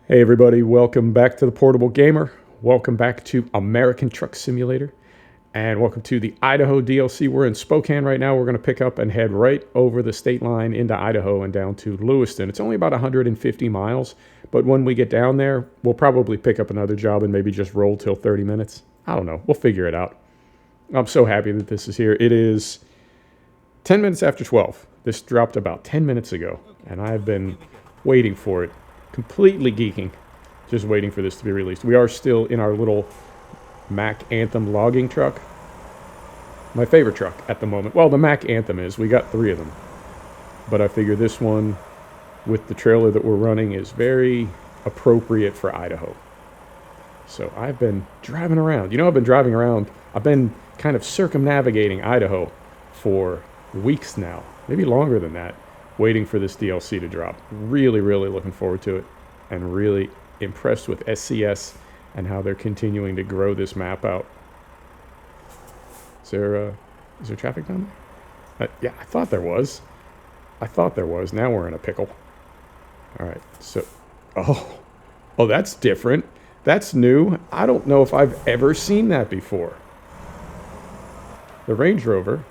Hey everybody, welcome back to the Portable Gamer. Welcome back to American Truck Simulator. And welcome to the Idaho DLC. We're in Spokane right now. We're going to pick up and head right over the state line into Idaho and down to Lewiston. It's only about 150 miles, but when we get down there, we'll probably pick up another job and maybe just roll till 30 minutes. I don't know. We'll figure it out. I'm so happy that this is here. It is 10 minutes after 12. This dropped about 10 minutes ago, and I've been waiting for it. Completely geeking, just waiting for this to be released. We are still in our little Mack Anthem logging truck. My favorite truck at the moment. Well, the Mack Anthem is. We got 3 of them. But I figure this one, with the trailer that we're running, is very appropriate for Idaho. So I've been driving around. I've been driving around. I've been kind of circumnavigating Idaho for weeks now. Maybe longer than that. Waiting for this DLC to drop. Really, really looking forward to it. And really impressed with SCS and how they're continuing to grow this map out. Is there traffic down there? Yeah, I thought there was. Now we're in a pickle. All right, so... Oh, that's different. That's new. I don't know if I've ever seen that before. The Range Rover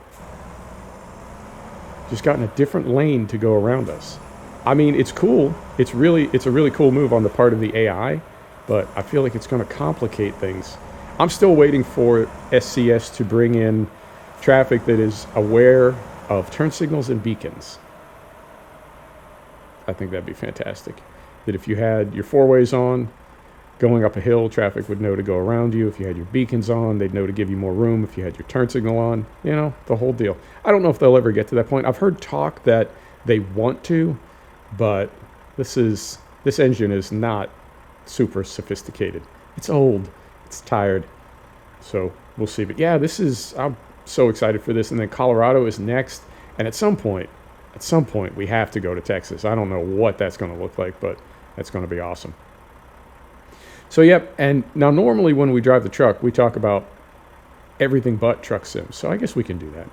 just got in a different lane to go around us. I mean, it's cool. It's a really cool move on the part of the AI, but I feel like it's going to complicate things. I'm still waiting for SCS to bring in traffic that is aware of turn signals and beacons. I think that'd be fantastic. That if you had your 4-ways on, going up a hill, traffic would know to go around you. If you had your beacons on, they'd know to give you more room. If you had your turn signal on, the whole deal. I don't know if they'll ever get to that point. I've heard talk that they want to, but this engine is not super sophisticated. It's old. It's tired. So we'll see. But yeah, I'm so excited for this. And then Colorado is next. And at some point, we have to go to Texas. I don't know what that's going to look like, but that's going to be awesome. So, yep, and now normally when we drive the truck, we talk about everything but truck sims. So I guess we can do that,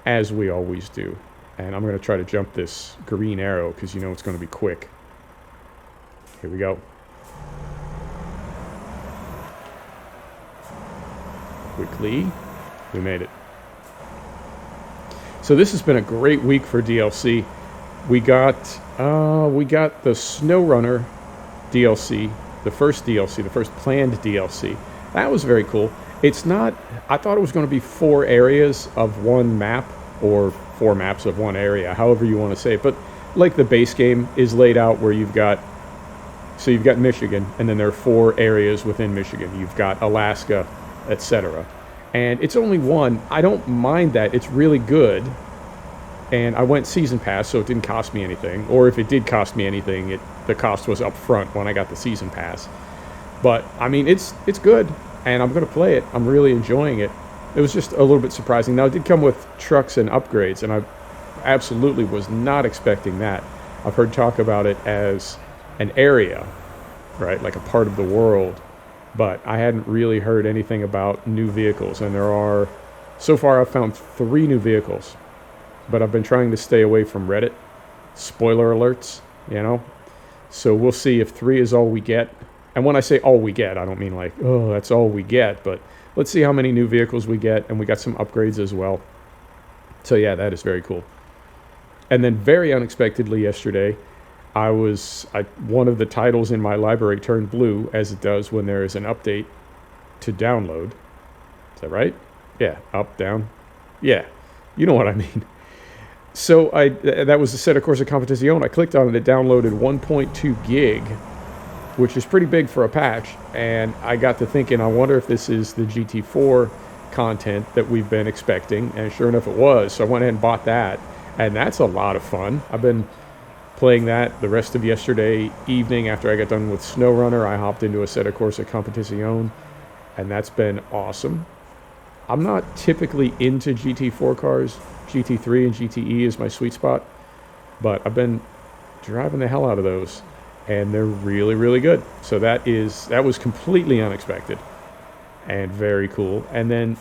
as we always do. And I'm going to try to jump this green arrow because it's going to be quick. Here we go. Quickly, we made it. So this has been a great week for DLC. We got the SnowRunner DLC. The first planned DLC. That was very cool. It's not, I thought it was going to be 4 areas of one map, or 4 maps of one area, however you want to say it. But like the base game is laid out where you've got Michigan, and then there are 4 areas within Michigan. You've got Alaska, etc. And it's only one. I don't mind that. It's really good. And I went season pass, so it didn't cost me anything. Or if it did cost me anything, the cost was up front when I got the season pass. But, I mean, it's good, and I'm going to play it. I'm really enjoying it. It was just a little bit surprising. Now, it did come with trucks and upgrades, and I absolutely was not expecting that. I've heard talk about it as an area, right, like a part of the world. But I hadn't really heard anything about new vehicles, and so far I've found 3 new vehicles. But I've been trying to stay away from Reddit. Spoiler alerts, So we'll see if 3 is all we get. And when I say all we get, I don't mean like, oh, that's all we get. But let's see how many new vehicles we get. And we got some upgrades as well. So yeah, that is very cool. And then very unexpectedly yesterday, one of the titles in my library turned blue, as it does when there is an update to download. Is that right? Yeah, up, down. Yeah, you know what I mean. So that was the Setta Corsa Competizione. I clicked on it. It downloaded 1.2 gig, which is pretty big for a patch. And I got to thinking, I wonder if this is the GT4 content that we've been expecting. And sure enough, it was. So I went ahead and bought that. And that's a lot of fun. I've been playing that the rest of yesterday evening after I got done with SnowRunner. I hopped into a Setta Corsa Competizione. And that's been awesome. I'm not typically into GT4 cars. GT3 and GTE is my sweet spot, but I've been driving the hell out of those, and they're really, really good. So that was completely unexpected and very cool. And then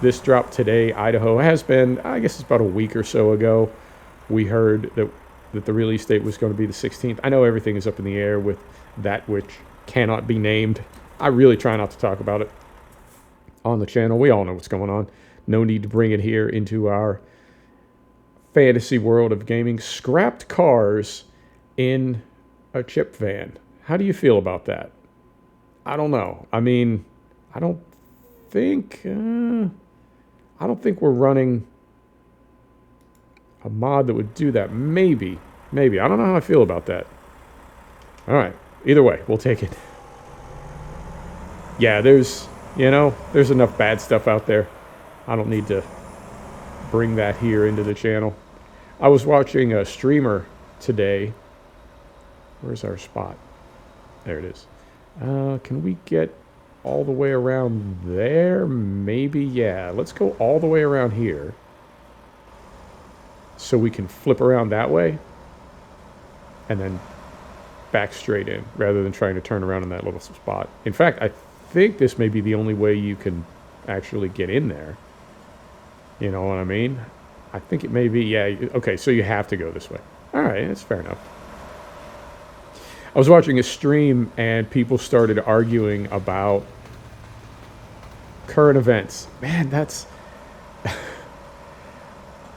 this dropped today. Idaho has been, I guess it's about a week or so ago, we heard that that the release date was going to be the 16th. I know everything is up in the air with that which cannot be named. I really try not to talk about it on the channel. We all know what's going on. No need to bring it here into our fantasy world of gaming. Scrapped cars in a chip van. How do you feel about that? I don't know. I mean, I don't think we're running a mod that would do that. Maybe. I don't know how I feel about that. All right. Either way, we'll take it. Yeah, there's enough bad stuff out there. I don't need to bring that here into the channel. I was watching a streamer today. Where's our spot? There it is. Can we get all the way around there? Maybe, yeah. Let's go all the way around here. So we can flip around that way. And then back straight in, rather than trying to turn around in that little spot. In fact, I think this may be the only way you can actually get in there. You know what I mean? I think it may be, yeah. Okay, so you have to go this way. All right, that's fair enough. I was watching a stream and people started arguing about current events. Man, that's...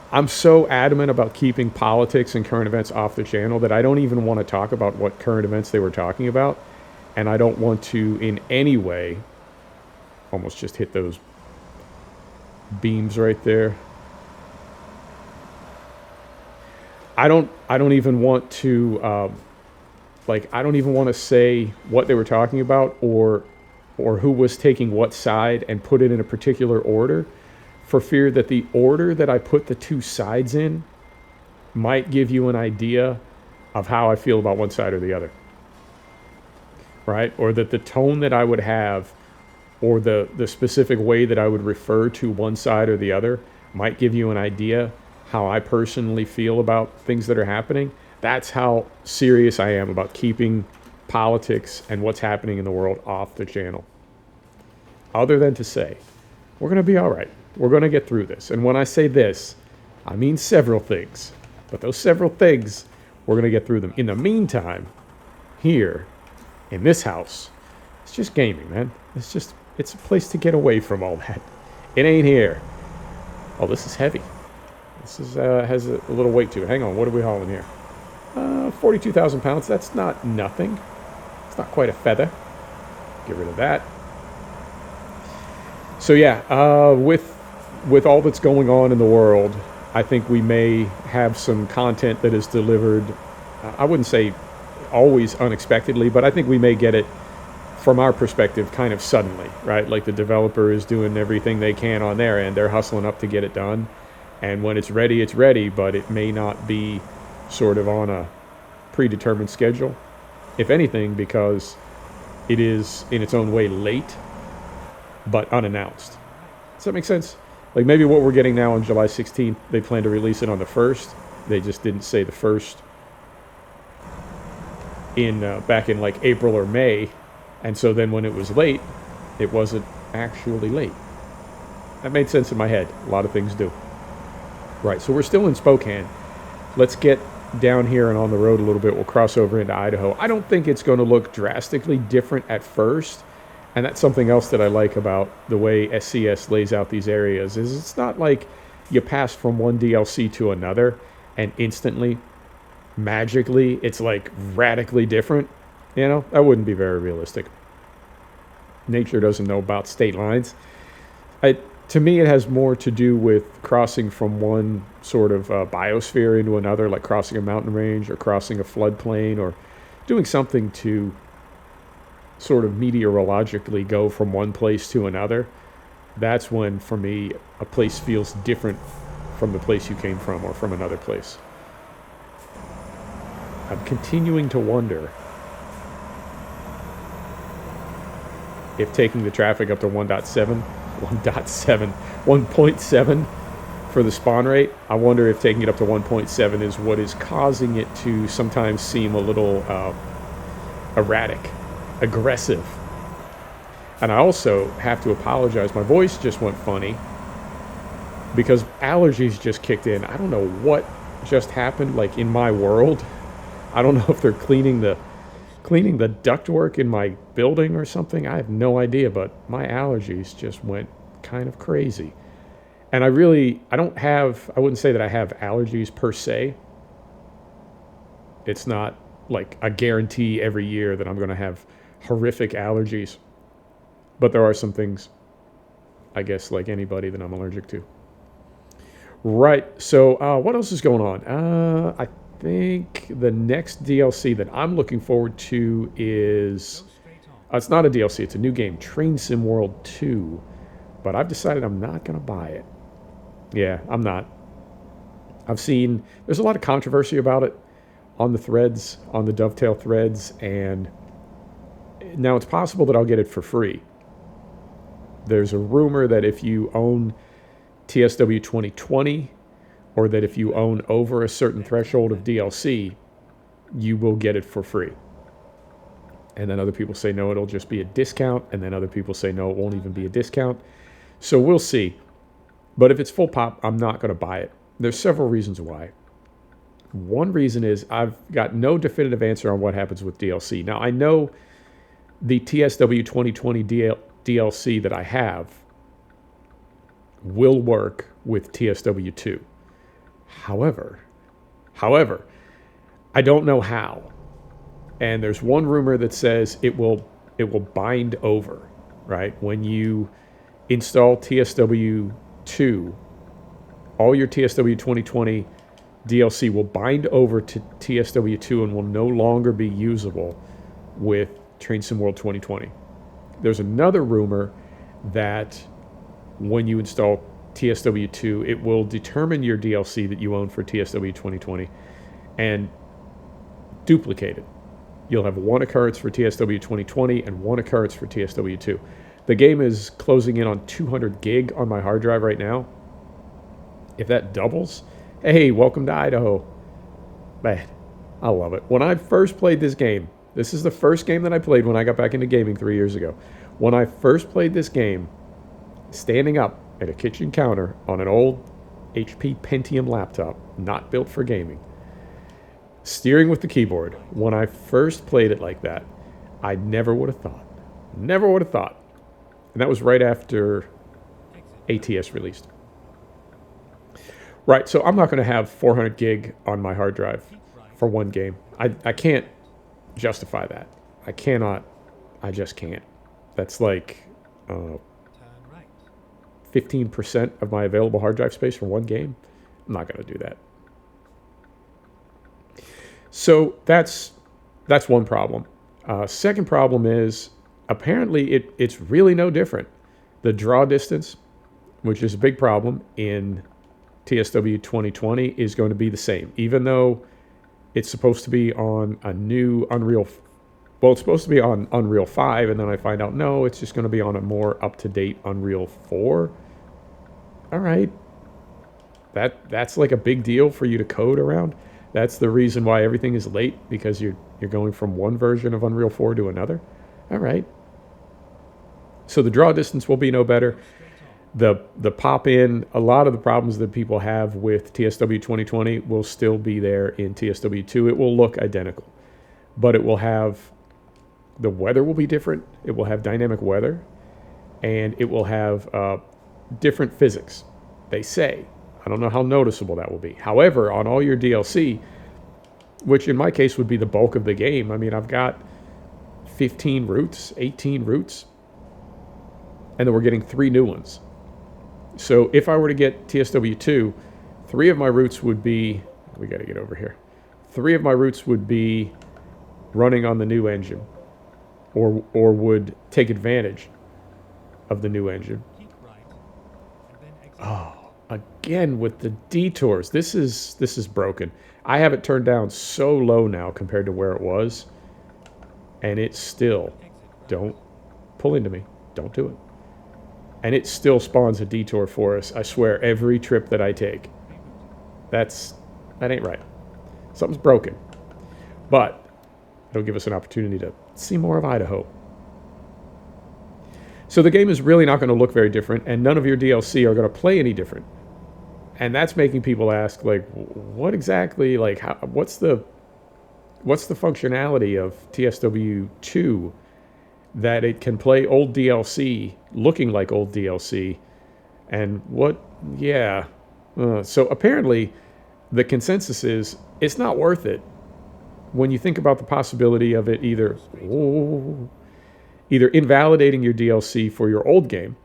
I'm so adamant about keeping politics and current events off the channel that I don't even want to talk about what current events they were talking about. And I don't want to in any way... Almost just hit those beams right there. I don't even want to... I don't even want to say what they were talking about or who was taking what side and put it in a particular order, for fear that the order that I put the two sides in might give you an idea of how I feel about one side or the other. Right? Or that the tone that I would have or the specific way that I would refer to one side or the other might give you an idea how I personally feel about things that are happening. That's how serious I am about keeping politics and what's happening in the world off the channel. Other than to say, we're going to be all right. We're going to get through this. And when I say this, I mean several things. But those several things, we're going to get through them. In the meantime, here, in this house, it's just gaming, man. It's a place to get away from all that. It ain't here. Oh, this is heavy. This is has a little weight to it. Hang on, what are we hauling here? 42,000 pounds. That's not nothing. It's not quite a feather. Get rid of that. So yeah, with all that's going on in the world, I think we may have some content that is delivered, I wouldn't say always unexpectedly, but I think we may get it from our perspective kind of suddenly, right? Like the developer is doing everything they can on their end. They're hustling up to get it done. And when it's ready, but it may not be sort of on a predetermined schedule. If anything, because it is in its own way late, but unannounced. Does that make sense? Like maybe what we're getting now on July 16th, they plan to release it on the 1st. They just didn't say the 1st back in like April or May. And so then when it was late, it wasn't actually late. That made sense in my head. A lot of things do. Right, so we're still in Spokane. Let's get down here and on the road a little bit. We'll cross over into Idaho. I don't think it's going to look drastically different at first. And that's something else that I like about the way SCS lays out these areas, is it's not like you pass from one DLC to another and instantly, magically, it's like radically different. You know, that wouldn't be very realistic. Nature doesn't know about state lines. To me, it has more to do with crossing from one sort of biosphere into another, like crossing a mountain range or crossing a floodplain or doing something to sort of meteorologically go from one place to another. That's when, for me, a place feels different from the place you came from or from another place. I'm continuing to wonder if taking the traffic up to 1.7 for the spawn rate, I wonder if taking it up to 1.7 is what is causing it to sometimes seem a little erratic, aggressive. And I also have to apologize. My voice just went funny because allergies just kicked in. I don't know what just happened, like in my world. I don't know if they're cleaning the ductwork in my building or something. I have no idea, but my allergies just went kind of crazy. And I wouldn't say that I have allergies per se. It's not like a guarantee every year that I'm going to have horrific allergies. But there are some things, I guess, like anybody, that I'm allergic to. Right, so what else is going on? I think the next DLC that I'm looking forward to is... it's not a DLC, it's a new game, Train Sim World 2. But I've decided I'm not going to buy it. Yeah, I'm not. I've seen... There's a lot of controversy about it on the threads, on the Dovetail threads, and now it's possible that I'll get it for free. There's a rumor that if you own TSW 2020, or that if you own over a certain threshold of DLC, you will get it for free. And then other people say, no, it'll just be a discount. And then other people say, no, it won't even be a discount. So we'll see. But if it's full pop, I'm not going to buy it. There's several reasons why. One reason is I've got no definitive answer on what happens with DLC. Now, I know the TSW 2020 DLC that I have will work with TSW 2. However, I don't know how. And there's one rumor that says it will bind over, right? When you install TSW 2, all your TSW 2020 DLC will bind over to TSW 2 and will no longer be usable with Train Sim World 2020. There's another rumor that when you install TSW 2, it will determine your DLC that you own for TSW 2020 and duplicate it. You'll have one occurrence for TSW 2020 and one occurrence for TSW 2. The game is closing in on 200 gig on my hard drive right now. If that doubles, hey, welcome to Idaho. Man, I love it. When I first played this game, this is the first game that I played when I got back into gaming 3 years ago. When I first played this game, standing up at a kitchen counter on an old HP Pentium laptop, not built for gaming, steering with the keyboard, when I first played it like that, I never would have thought. Never would have thought. And that was right after ATS released. Right, so I'm not going to have 400 gig on my hard drive for one game. I can't justify that. I cannot. I just can't. That's like 15% of my available hard drive space for one game. I'm not going to do that. So that's one problem. Second problem is apparently it's really no different. The draw distance, which is a big problem in TSW 2020, is going to be the same, even though it's supposed to be on a new Unreal. Well, it's supposed to be on Unreal 5, and then I find out, no, it's just going to be on a more up-to-date Unreal 4. All right. That's like a big deal for you to code around. That's the reason why everything is late, because you're going from one version of Unreal 4 to another. All right. So the draw distance will be no better. The pop-in, a lot of the problems that people have with TSW 2020 will still be there in TSW 2. It will look identical, but it will have... The weather will be different. It will have dynamic weather, and it will have different physics, they say. I don't know how noticeable that will be. However, on all your DLC, which in my case would be the bulk of the game, I mean, I've got 15 routes, 18 routes, and then we're getting 3 new ones. So if I were to get TSW 2, 3 of my routes would be... We got to get over here. 3 of my routes would be running on the new engine, or would take advantage of the new engine. Oh, again with the detours. This is broken. I have it turned down so low now compared to where it was, and it still... Don't pull into me. Don't do it. And it still spawns a detour for us, I swear, every trip that I take. That ain't right. Something's broken. But it'll give us an opportunity to see more of Idaho. So the game is really not going to look very different, and none of your DLC are going to play any different. And that's making people ask, like, what exactly, like, what's the functionality of TSW2 that it can play old DLC looking like old DLC, and what, yeah. So apparently the consensus is it's not worth it when you think about the possibility of it either invalidating your DLC for your old game.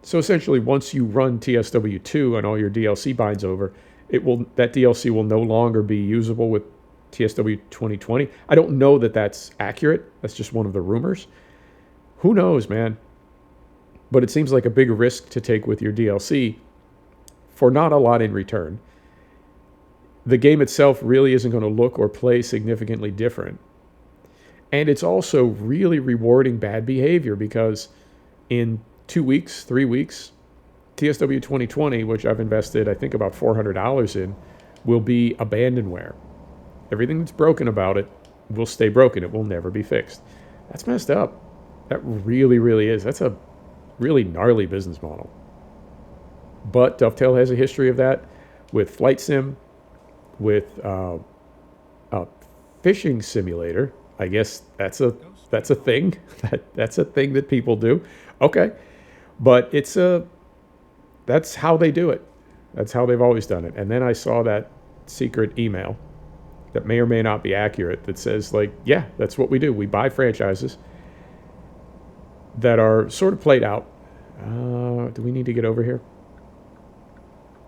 So essentially, once you run TSW2 and all your DLC binds over, that DLC will no longer be usable with TSW 2020. I don't know that that's accurate. That's just one of the rumors. Who knows, man? But it seems like a big risk to take with your DLC for not a lot in return. The game itself really isn't going to look or play significantly different. And it's also really rewarding bad behavior, because in 2 weeks, 3 weeks, TSW 2020, which I've invested, I think, about $400 in, will be abandonware. Everything that's broken about it will stay broken. It will never be fixed. That's messed up. That really, really is. That's a really gnarly business model. But Dovetail has a history of that with Flight Sim, with a fishing simulator. I guess that's a thing. That's a thing that people do. Okay. But that's how they do it. That's how they've always done it. And then I saw that secret email that may or may not be accurate that says, like, yeah, that's what we do. We buy franchises that are sort of played out. Do we need to get over here?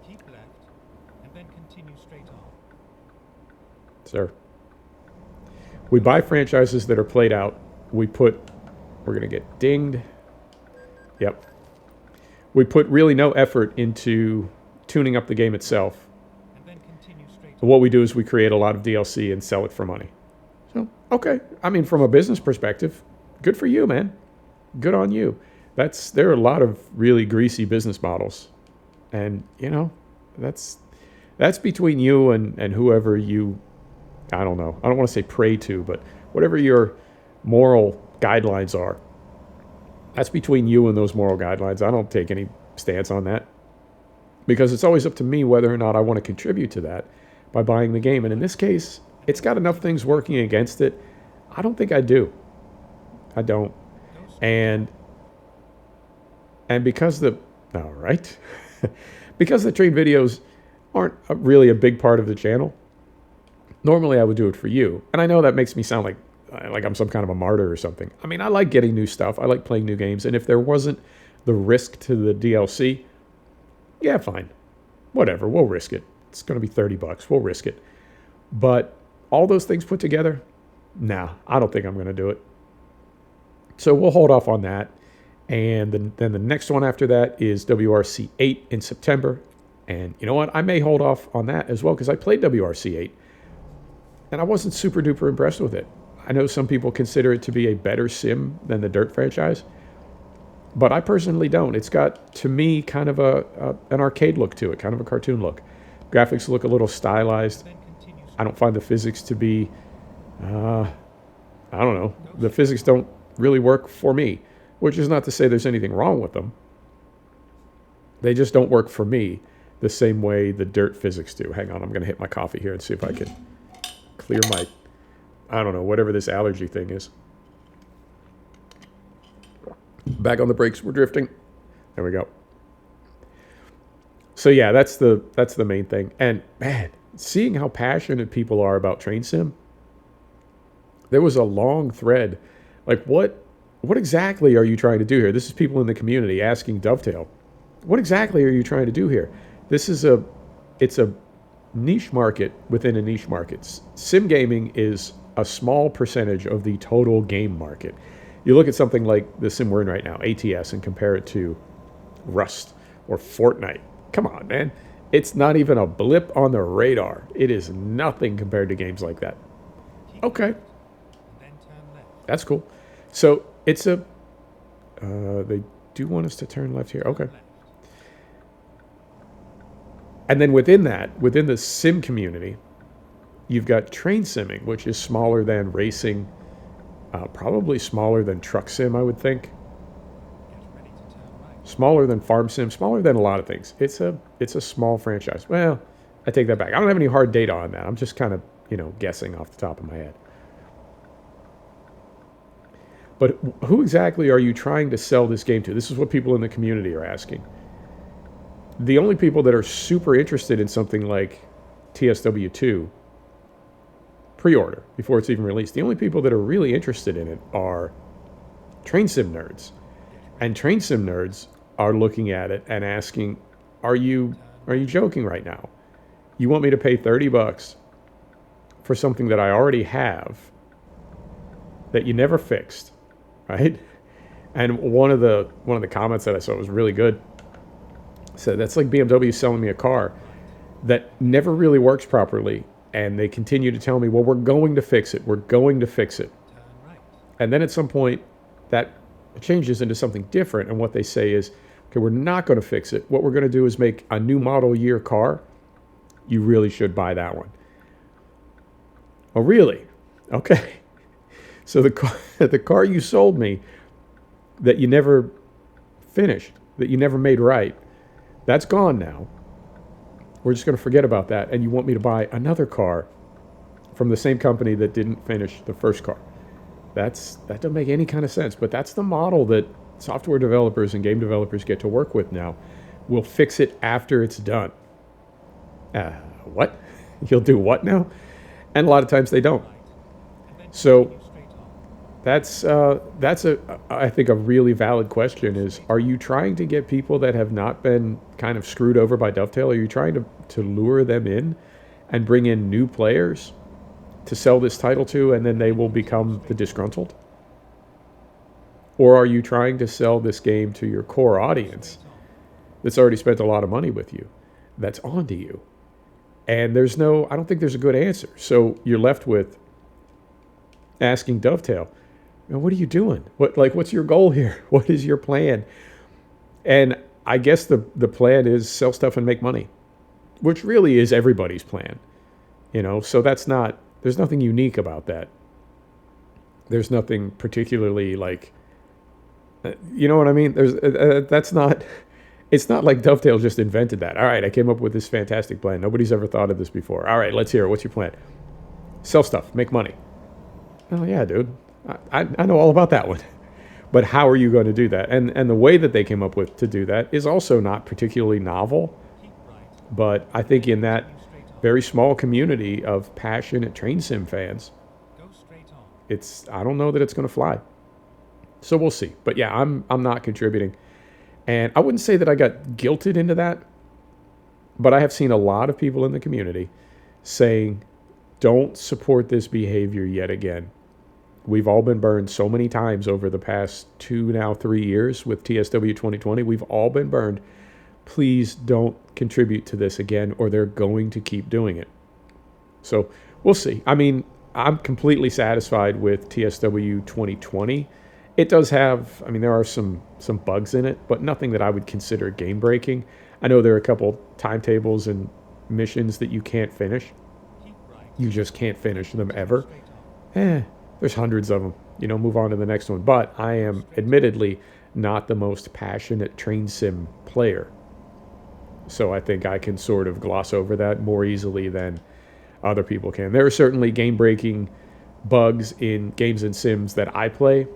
Keep left and then continue straight on. Sir. We buy franchises that are played out. We're going to get dinged. Yep. We put really no effort into tuning up the game itself. And then continue straight on. What we do is we create a lot of DLC and sell it for money. So, okay. I mean, from a business perspective, good for you, man. Good on you. There are a lot of really greasy business models. And, that's between you and whoever you, I don't know. I don't want to say pray to, but whatever your moral guidelines are, that's between you and those moral guidelines. I don't take any stance on that, because it's always up to me whether or not I want to contribute to that by buying the game. And in this case, it's got enough things working against it. I don't think I do. I don't. And because because the trade videos aren't really a big part of the channel, normally I would do it for you. And I know that makes me sound like I'm some kind of a martyr or something. I mean, I like getting new stuff. I like playing new games. And if there wasn't the risk to the DLC, yeah, fine. Whatever, we'll risk it. It's going to be $30. We'll risk it. But all those things put together, nah, I don't think I'm going to do it. So we'll hold off on that. And then the next one after that is WRC 8 in September. And you know what? I may hold off on that as well, because I played WRC 8. And I wasn't super duper impressed with it. I know some people consider it to be a better sim than the Dirt franchise, but I personally don't. It's got, to me, kind of an arcade look to it, kind of a cartoon look. Graphics look a little stylized. I don't find the physics to be, I don't know. The physics don't really work for me, which is not to say there's anything wrong with them. They just don't work for me the same way the Dirt physics do. Hang on, I'm going to hit my coffee here and see if I can clear my, I don't know, whatever this allergy thing is. Back on the brakes, we're drifting. There we go. So yeah, that's the main thing. And man, seeing how passionate people are about Train Sim, there was a long thread. Like, what exactly are you trying to do here? This is people in the community asking Dovetail, what exactly are you trying to do here? It's a niche market within a niche market. Sim gaming is a small percentage of the total game market. You look at something like the sim we're in right now, ATS, and compare it to Rust or Fortnite. Come on, man. It's not even a blip on the radar. It is nothing compared to games like that. Okay. That's cool. So it's they do want us to turn left here. Okay. And then within the sim community, you've got train simming, which is smaller than racing, probably smaller than truck sim, I would think. Smaller than Farm Sim, smaller than a lot of things. It's a small franchise. Well, I take that back. I don't have any hard data on that. I'm just kind of, guessing off the top of my head. But who exactly are you trying to sell this game to? This is what people in the community are asking. The only people that are super interested in something like TSW2 pre-order before it's even released, the only people that are really interested in it are train sim nerds. And train sim nerds are looking at it and asking, are you joking right now? You want me to pay $30 for something that I already have that you never fixed, right? And one of the comments that I saw was really good. Said that's like BMW selling me a car that never really works properly, and they continue to tell me, well, we're going to fix it. We're going to fix it. And then at some point that changes into something different, and what they say is, okay, we're not going to fix it. What we're going to do is make a new model year car. You really should buy that one. Oh, really? Okay. So the car you sold me that you never finished, that you never made right, that's gone now. We're just going to forget about that, and you want me to buy another car from the same company that didn't finish the first car. That doesn't make any kind of sense, but that's the model that software developers and game developers get to work with now. We'll fix it after it's done. What? You'll do what now? And a lot of times they don't. So that's I think a really valid question is, are you trying to get people that have not been kind of screwed over by Dovetail? Are you trying to lure them in and bring in new players to sell this title to, and then they will become the disgruntled? Or are you trying to sell this game to your core audience that's already spent a lot of money with you, that's onto you? And I don't think there's a good answer. So you're left with asking Dovetail, what are you doing? What's your goal here? What is your plan? And I guess the plan is sell stuff and make money, which really is everybody's plan. So there's nothing unique about that. There's nothing particularly you know what I mean? It's not like Dovetail just invented that. All right, I came up with this fantastic plan. Nobody's ever thought of this before. All right, let's hear it. What's your plan? Sell stuff, make money. Oh yeah, dude. I know all about that one. But how are you going to do that? And the way that they came up with to do that is also not particularly novel. But I think in that very small community of passionate train sim fans, I don't know that it's going to fly. So we'll see. But yeah, I'm not contributing. And I wouldn't say that I got guilted into that, but I have seen a lot of people in the community saying, don't support this behavior yet again. We've all been burned so many times over the past 3 years with TSW 2020. We've all been burned. Please don't contribute to this again, or they're going to keep doing it. So we'll see. I mean, I'm completely satisfied with TSW 2020. It does have, there are some bugs in it, but nothing that I would consider game breaking. I know there are a couple timetables and missions that you can't finish. You just can't finish them ever. There's hundreds of them. Move on to the next one. But I am admittedly not the most passionate train sim player. So I think I can sort of gloss over that more easily than other people can. There are certainly game-breaking bugs in games and sims that I play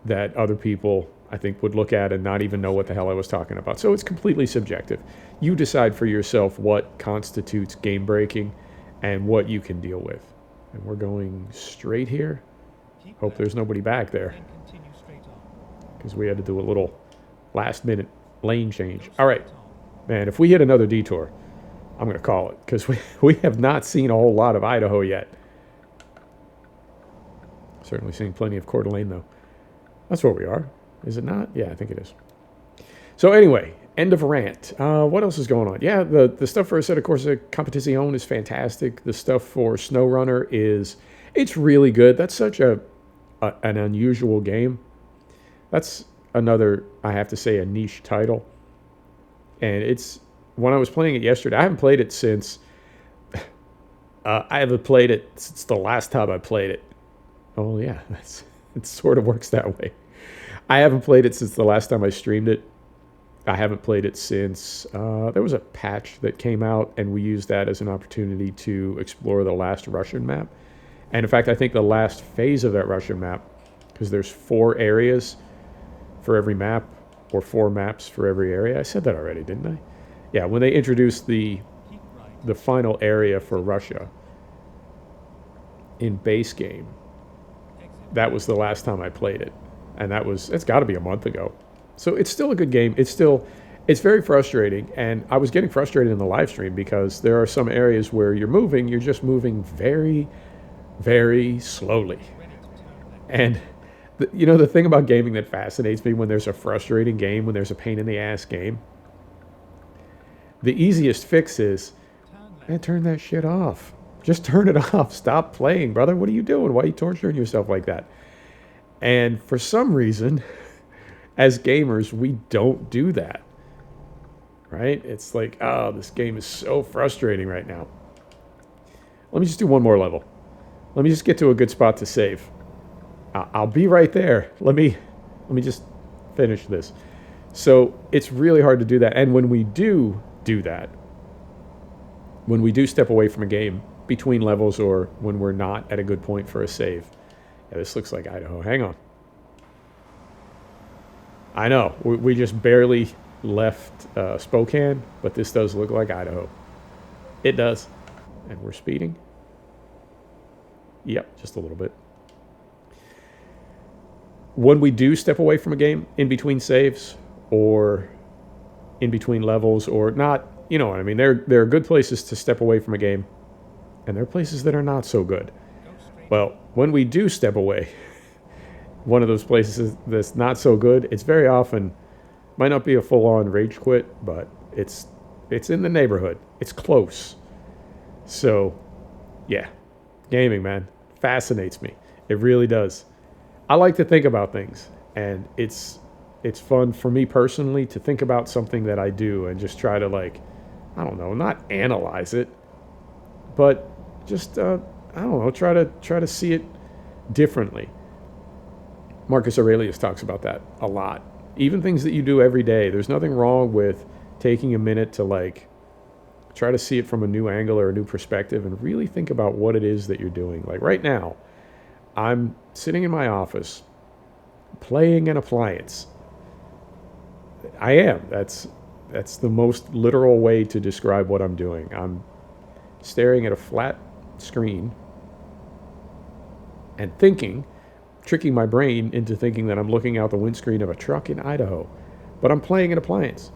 that other people, I think, would look at and not even know what the hell I was talking about. So it's completely subjective. You decide for yourself what constitutes game-breaking and what you can deal with. And we're going straight here. Hope there's nobody back there, because we had to do a little last-minute lane change. All right, man, if we hit another detour, I'm going to call it, because we have not seen a whole lot of Idaho yet. Certainly seen plenty of Coeur d'Alene, though. That's where we are. Is it not? Yeah, I think it is. So anyway, end of rant. What else is going on? Yeah, the stuff for Assetto Corsa Competizione is fantastic. The stuff for SnowRunner it's really good. That's such an unusual game. That's another, I have to say, a niche title. And when I was playing it yesterday, I haven't played it since the last time I played it. Oh yeah, it sort of works that way. I haven't played it since the last time I streamed it, I haven't played it since there was a patch that came out, and we used that as an opportunity to explore the last Russian map. And in fact, I think the last phase of that Russian map, because there's 4 areas for every map, or 4 maps for every area. I said that already, didn't I? Yeah, when they introduced the final area for Russia in base game, that was the last time I played it. And it's got to be a month ago. So it's still a good game. It's very frustrating. And I was getting frustrated in the live stream because there are some areas where you're just moving very, very slowly. And the thing about gaming that fascinates me when there's a frustrating game, when there's a pain in the ass game, the easiest fix is, man, turn that shit off. Just turn it off. Stop playing, brother. What are you doing? Why are you torturing yourself like that? And for some reason, as gamers, we don't do that. Right? It's like, oh, this game is so frustrating right now. Let me just do one more level. Let me just get to a good spot to save. I'll be right there. Let me just finish this. So it's really hard to do that. And when we do that, when we do step away from a game between levels or when we're not at a good point for a save. Yeah, this looks like Idaho. Hang on. I know. We just barely left Spokane, but this does look like Idaho. It does. And we're speeding. Yep, just a little bit. When we do step away from a game in between saves or in between levels or not, you know what I mean? There are good places to step away from a game, and there are places that are not so good. Well, when we do step away, one of those places that's not so good, it's very often, might not be a full-on rage quit, but it's in the neighborhood. It's close. So, yeah, gaming, man, fascinates me. It really does. I like to think about things, and it's fun for me personally to think about something that I do and just try to, like, I don't know, not analyze it, but just I don't know, try to see it differently. Marcus Aurelius talks about that a lot. Even things that you do every day, there's nothing wrong with taking a minute to, like, try to see it from a new angle or a new perspective and really think about what it is that you're doing. Like right now, I'm sitting in my office playing an appliance. I am. That's the most literal way to describe what I'm doing. I'm staring at a flat screen and tricking my brain into thinking that I'm looking out the windscreen of a truck in Idaho. But I'm playing an appliance.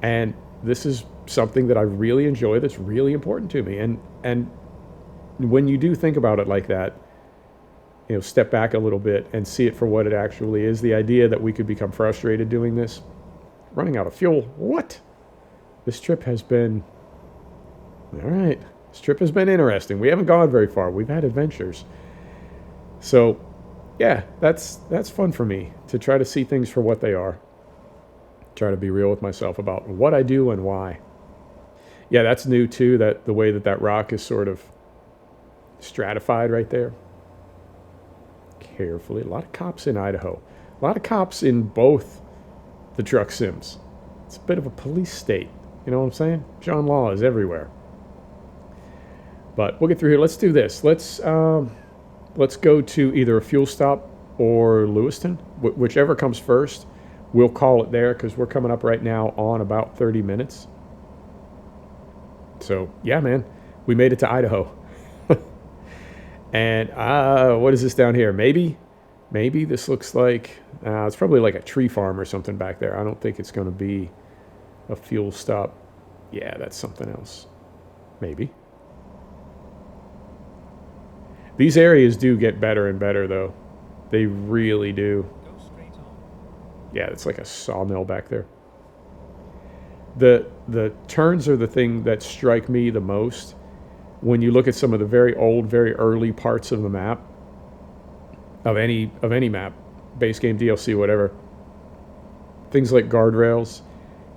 And this is something that I really enjoy that's really important to me. And when you do think about it like that, you know, step back a little bit and see it for what it actually is. The idea that we could become frustrated doing this, running out of fuel. What? This trip has been, all right, this trip has been interesting. We haven't gone very far. We've had adventures. So, yeah, that's fun for me to try to see things for what they are. Try to be real with myself about what I do and why. Yeah, that's new too, that the way that rock is sort of stratified right there. Carefully. A lot of cops in Idaho. A lot of cops in both the truck sims. It's a bit of a police state. You know what I'm saying? John Law is everywhere. But we'll get through here. Let's do this. Let's go to either a fuel stop or Lewiston. Whichever comes first, we'll call it there because we're coming up right now on about 30 minutes. So, yeah, man. We made it to Idaho. And what is this down here? Maybe this looks like, it's probably like a tree farm or something back there. I don't think it's going to be a fuel stop. Yeah, that's something else. Maybe. These areas do get better and better, though. They really do. Go straight on. Yeah, it's like a sawmill back there. The turns are the thing that strike me the most. When you look at some of the very old, very early parts of the map, of any map, base game, DLC, whatever, things like guardrails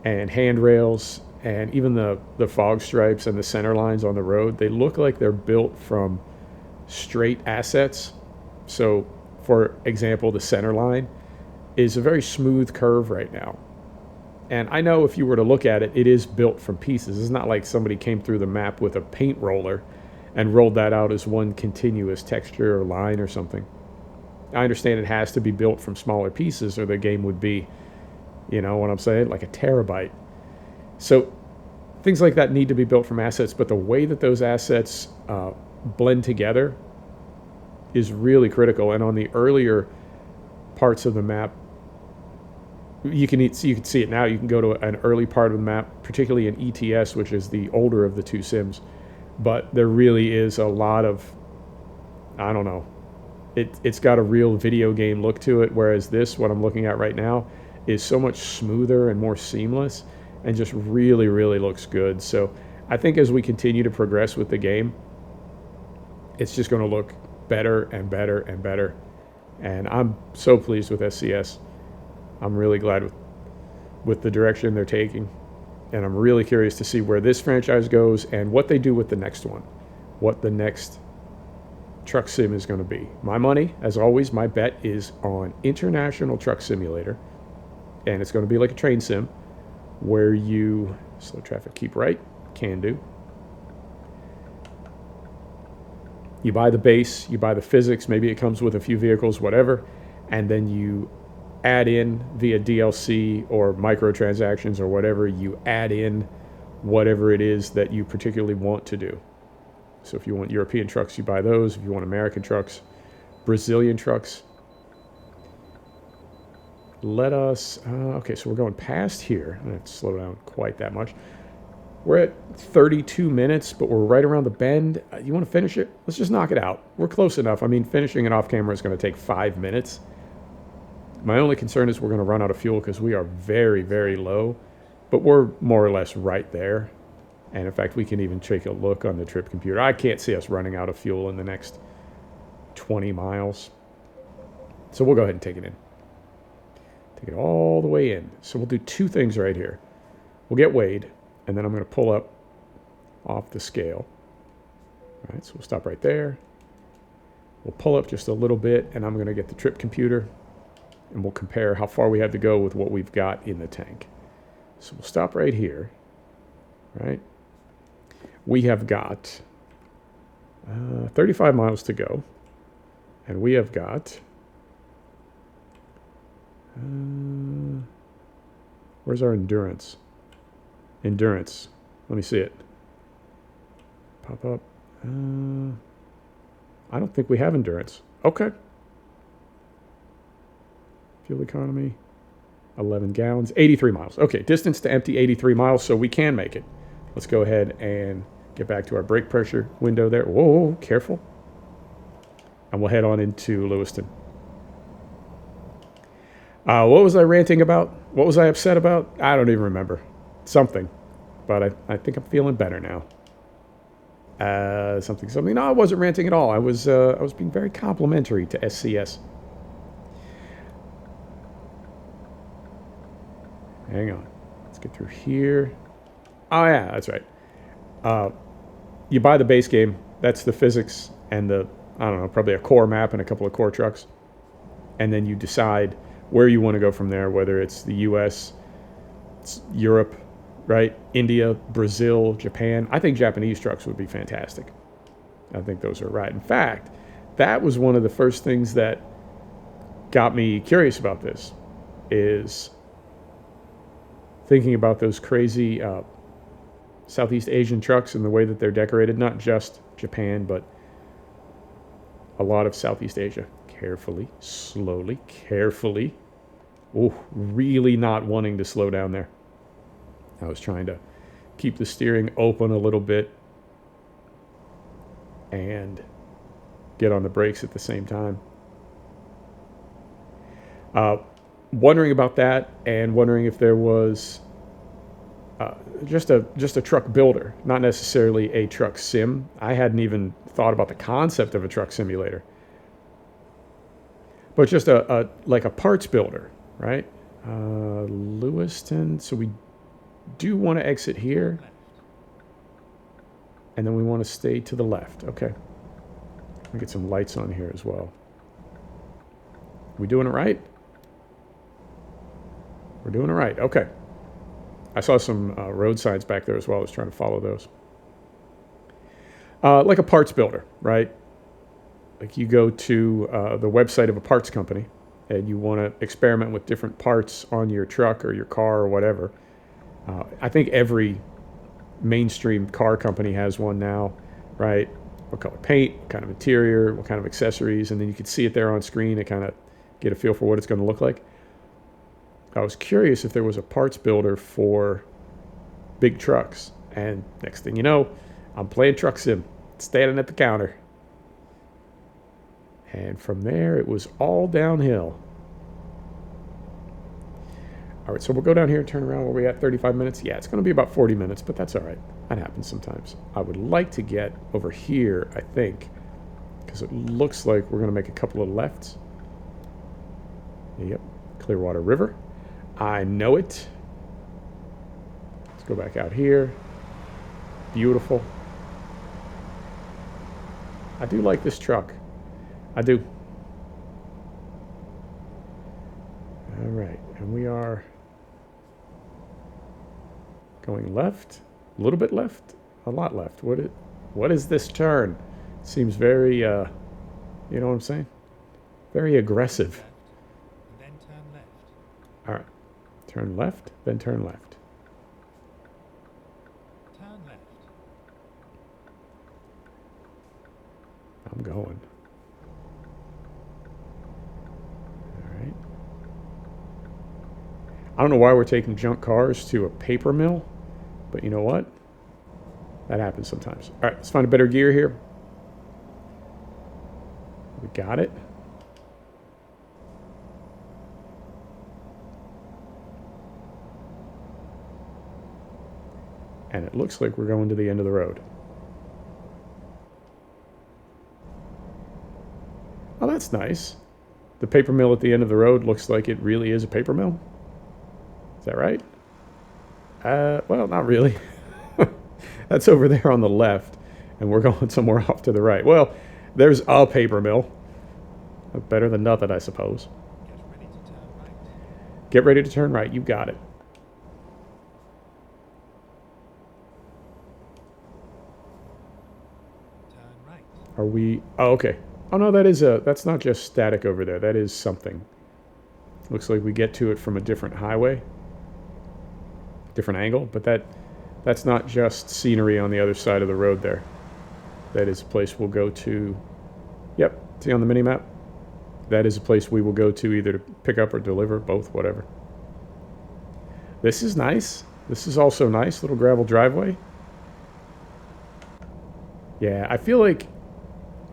and handrails and even the fog stripes and the center lines on the road, they look like they're built from straight assets. So, for example, the center line is a very smooth curve right now. And I know if you were to look at it, it is built from pieces. It's not like somebody came through the map with a paint roller and rolled that out as one continuous texture or line or something. I understand it has to be built from smaller pieces or the game would be, you know what I'm saying, like a terabyte. So things like that need to be built from assets, but the way that those assets blend together is really critical. And on the earlier parts of the map, you can see it now. You can go to an early part of the map, particularly in ETS, which is the older of the two sims. But there really is a lot of, I don't know, it's got a real video game look to it, whereas this, what I'm looking at right now, is so much smoother and more seamless and just really, really looks good. So I think as we continue to progress with the game, it's just going to look better and better and better. And I'm so pleased with SCS. I'm really glad with the direction they're taking. And I'm really curious to see where this franchise goes and what they do with the next one. What the next truck sim is going to be. My money, as always, my bet is on International Truck Simulator. And it's going to be like a train sim where you slow traffic, keep right, can do. You buy the base, you buy the physics, maybe it comes with a few vehicles, whatever, and then you add in via DLC or microtransactions or whatever, you add in whatever it is that you particularly want to do. So if you want European trucks, you buy those. If you want American trucks, Brazilian trucks. Let us, okay, so we're going past here. I don't have to slow down quite that much. We're at 32 minutes, but we're right around the bend. You want to finish it? Let's just knock it out. We're close enough. I mean, finishing it off camera is going to take 5 minutes. My only concern is we're going to run out of fuel because we are very, very low, but we're more or less right there. And in fact, we can even take a look on the trip computer. I can't see us running out of fuel in the next 20 miles. So we'll go ahead and take it in. Take it all the way in. So we'll do two things right here. We'll get weighed, and then I'm going to pull up off the scale. All right, so we'll stop right there. We'll pull up just a little bit, and I'm going to get the trip computer, and we'll compare how far we have to go with what we've got in the tank. So we'll stop right here, right? We have got 35 miles to go, and we have got, where's our endurance? Endurance. Let me see it. Pop up. I don't think we have endurance. Okay. Fuel economy, 11 gallons, 83 miles. Okay, distance to empty, 83 miles, so we can make it. Let's go ahead and get back to our brake pressure window there. Whoa, careful. And we'll head on into Lewiston. What was I ranting about? What was I upset about? I don't even remember. Something. But I think I'm feeling better now. Something. No, I wasn't ranting at all. I was being very complimentary to SCS. Hang on. Let's get through here. Oh, yeah, that's right. You buy the base game. That's the physics and the, I don't know, probably a core map and a couple of core trucks. And then you decide where you want to go from there, whether it's the US, it's Europe, right? India, Brazil, Japan. I think Japanese trucks would be fantastic. I think those are right. In fact, that was one of the first things that got me curious about this, is thinking about those crazy Southeast Asian trucks and the way that they're decorated, not just Japan, but a lot of Southeast Asia. Carefully, slowly, carefully. Oh, really not wanting to slow down there. I was trying to keep the steering open a little bit and get on the brakes at the same time. Wondering about that, and wondering if there was just a truck builder, not necessarily a truck sim. I hadn't even thought about the concept of a truck simulator, but just like a parts builder, right? Lewiston. So we do want to exit here, and then we want to stay to the left. Okay. Let me get some lights on here as well. We doing it right? We're doing it right. Okay. I saw some road signs back there as well. I was trying to follow those. Like a parts builder, right? Like you go to the website of a parts company and you want to experiment with different parts on your truck or your car or whatever. I think every mainstream car company has one now, right? What color paint, what kind of interior, what kind of accessories, and then you can see it there on screen and kind of get a feel for what it's going to look like. I was curious if there was a parts builder for big trucks, and next thing you know, I'm playing Truck Sim, standing at the counter. And from there, it was all downhill. All right, so we'll go down here and turn around. Where we at? 35 minutes? Yeah, it's going to be about 40 minutes, but that's all right. That happens sometimes. I would like to get over here, I think, because it looks like we're going to make a couple of lefts. Yep, Clearwater River. I know it. Let's go back out here. Beautiful. I do like this truck. I do. All right, and we are going left, a little bit left, a lot left. What is this turn? Seems very, you know what I'm saying? Very aggressive. Then turn left. All right, turn left, then turn left. Turn left. I'm going. All right. I don't know why we're taking junk cars to a paper mill, but you know what? That happens sometimes. All right, let's find a better gear here. We got it. And it looks like we're going to the end of the road. Oh, that's nice. The paper mill at the end of the road looks like it really is a paper mill. Is that right? Well, not really. That's over there on the left, and we're going somewhere off to the right. Well, there's a paper mill. Better than nothing, I suppose. Get ready to turn right. Get ready to turn right. You got it. Turn right. Are we... Oh, okay. Oh, no, that's not just static over there. That is something. Looks like we get to it from a different highway. Different angle, but that's not just scenery on the other side of the road there. That is a place we'll go to. Yep, see on the mini-map? That is a place we will go to either to pick up or deliver, both, whatever. This is nice. This is also nice, little gravel driveway. Yeah, I feel like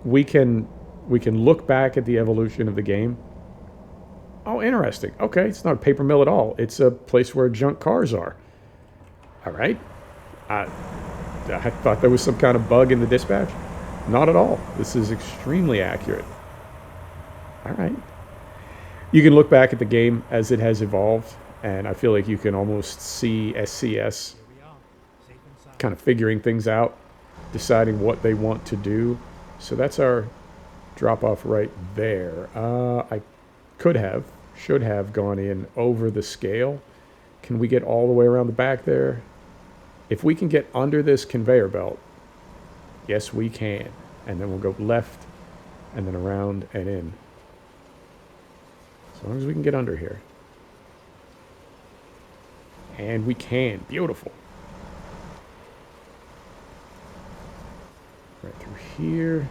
we can look back at the evolution of the game. Oh, interesting. Okay, it's not a paper mill at all. It's a place where junk cars are. All right. I thought there was some kind of bug in the dispatch. Not at all. This is extremely accurate. All right. You can look back at the game as it has evolved, and I feel like you can almost see SCS Here we are. Safe and sound. kind of figuring things out, deciding what they want to do. So that's our drop-off right there. I should have gone in over the scale. Can we get all the way around the back there? If we can get under this conveyor belt, yes, we can. And then we'll go left and then around and in. As long as we can get under here. And we can. Beautiful. Right through here.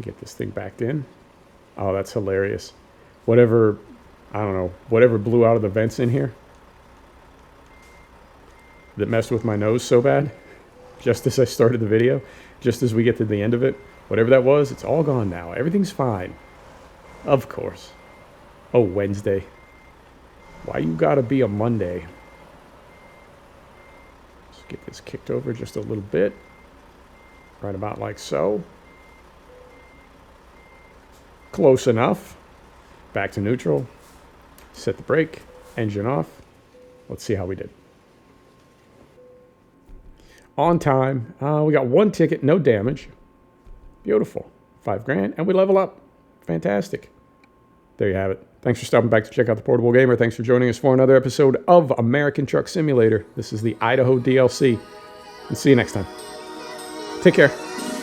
Get this thing backed in. Oh, that's hilarious. Whatever, I don't know, whatever blew out of the vents in here that messed with my nose so bad, just as I started the video, just as we get to the end of it, whatever that was, it's all gone now. Everything's fine. Of course. Oh, Wednesday. Why you gotta be a Monday? Let's get this kicked over just a little bit. Right about like so. Close enough. Back to neutral. Set the brake. Engine off. Let's see how we did. on time. We got 1 ticket, no damage. Beautiful. $5,000, and we level up. Fantastic. There you have it. Thanks for stopping back to check out the Portable Gamer. Thanks for joining us for another episode of American Truck Simulator. This is the Idaho DLC. And see you next time. Take care.